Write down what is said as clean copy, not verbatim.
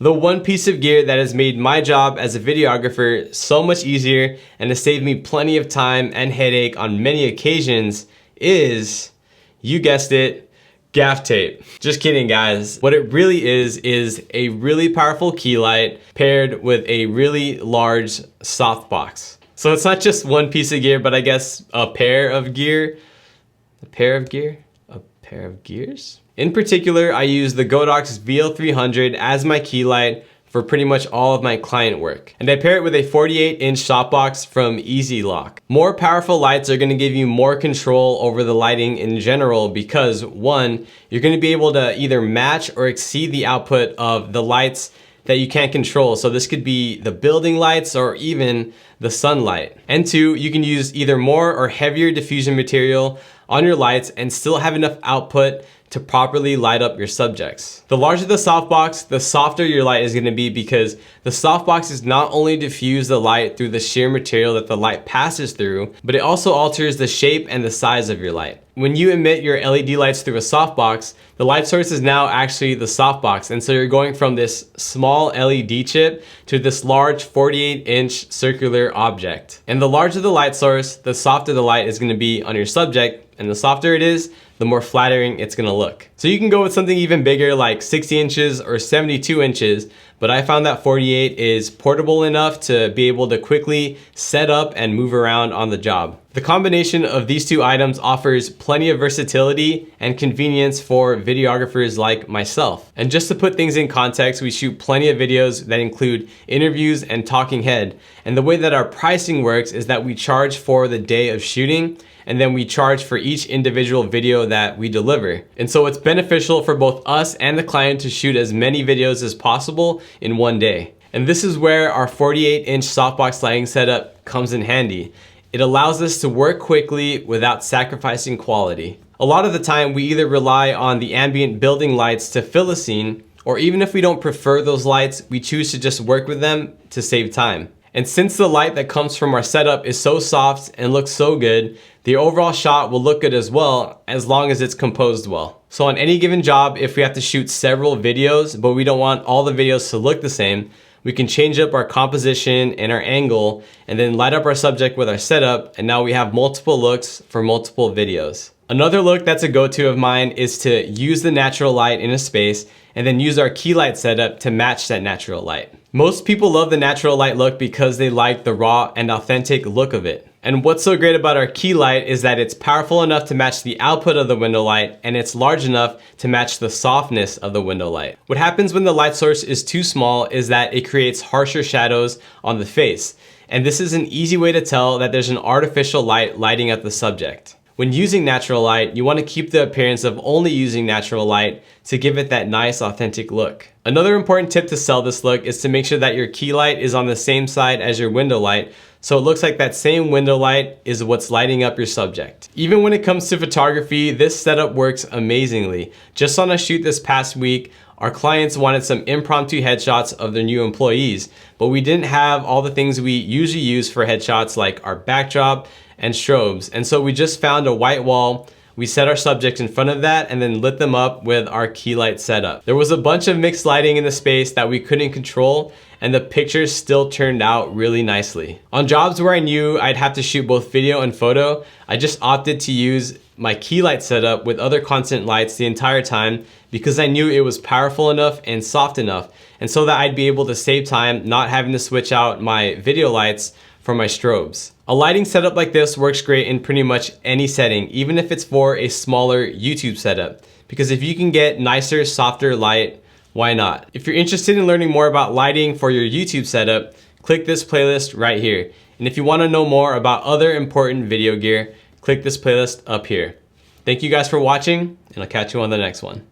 The one piece of gear that has made my job as a videographer so much easier and has saved me plenty of time and headache on many occasions is, you guessed it, gaff tape. Just kidding, guys. What it really is a really powerful key light paired with a really large softbox. So it's not just one piece of gear, but I guess a pair of gear. A pair of gear? A pair of gears? In particular, I use the Godox VL300 as my key light for pretty much all of my client work. And I pair it with a 48-inch softbox from EasyLock. More powerful lights are gonna give you more control over the lighting in general because, one, you're gonna be able to either match or exceed the output of the lights that you can't control. So this could be the building lights or even the sunlight. And two, you can use either more or heavier diffusion material on your lights and still have enough output to properly light up your subjects. The larger the softbox, the softer your light is gonna be because the softbox is not only diffuse the light through the sheer material that the light passes through, but it also alters the shape and the size of your light. When you emit your LED lights through a softbox, the light source is now actually the softbox, and so you're going from this small LED chip to this large 48-inch circular object. And the larger the light source, the softer the light is gonna be on your subject, and the softer it is, the more flattering it's gonna look. So you can go with something even bigger like 60 inches or 72 inches, but I found that 48 is portable enough to be able to quickly set up and move around on the job. The combination of these two items offers plenty of versatility and convenience for videographers like myself. And just to put things in context, we shoot plenty of videos that include interviews and talking head. And the way that our pricing works is that we charge for the day of shooting, and then we charge for each individual video that we deliver. And so it's beneficial for both us and the client to shoot as many videos as possible in one day. And this is where our 48-inch softbox lighting setup comes in handy. It allows us to work quickly without sacrificing quality. A lot of the time we either rely on the ambient building lights to fill a scene, or even if we don't prefer those lights, we choose to just work with them to save time. And since the light that comes from our setup is so soft and looks so good, the overall shot will look good as well, as long as it's composed well. So on any given job, if we have to shoot several videos, but we don't want all the videos to look the same, we can change up our composition and our angle, and then light up our subject with our setup, and now we have multiple looks for multiple videos. Another look that's a go-to of mine is to use the natural light in a space and then use our key light setup to match that natural light. Most people love the natural light look because they like the raw and authentic look of it. And what's so great about our key light is that it's powerful enough to match the output of the window light, and it's large enough to match the softness of the window light. What happens when the light source is too small is that it creates harsher shadows on the face. And this is an easy way to tell that there's an artificial light lighting up the subject. When using natural light, you want to keep the appearance of only using natural light to give it that nice authentic look. Another important tip to sell this look is to make sure that your key light is on the same side as your window light, so it looks like that same window light is what's lighting up your subject. Even when it comes to photography, this setup works amazingly. Just on a shoot this past week, our clients wanted some impromptu headshots of their new employees, but we didn't have all the things we usually use for headshots like our backdrop and strobes. And so we just found a white wall, we set our subjects in front of that and then lit them up with our key light setup. There was a bunch of mixed lighting in the space that we couldn't control, and the pictures still turned out really nicely. On jobs where I knew I'd have to shoot both video and photo, I just opted to use my key light setup with other constant lights the entire time because I knew it was powerful enough and soft enough, and so that I'd be able to save time not having to switch out my video lights for my strobes. A lighting setup like this works great in pretty much any setting, even if it's for a smaller YouTube setup, because if you can get nicer, softer light, why not? If you're interested in learning more about lighting for your YouTube setup, click this playlist right here. And if you want to know more about other important video gear, click this playlist up here. Thank you guys for watching, and I'll catch you on the next one.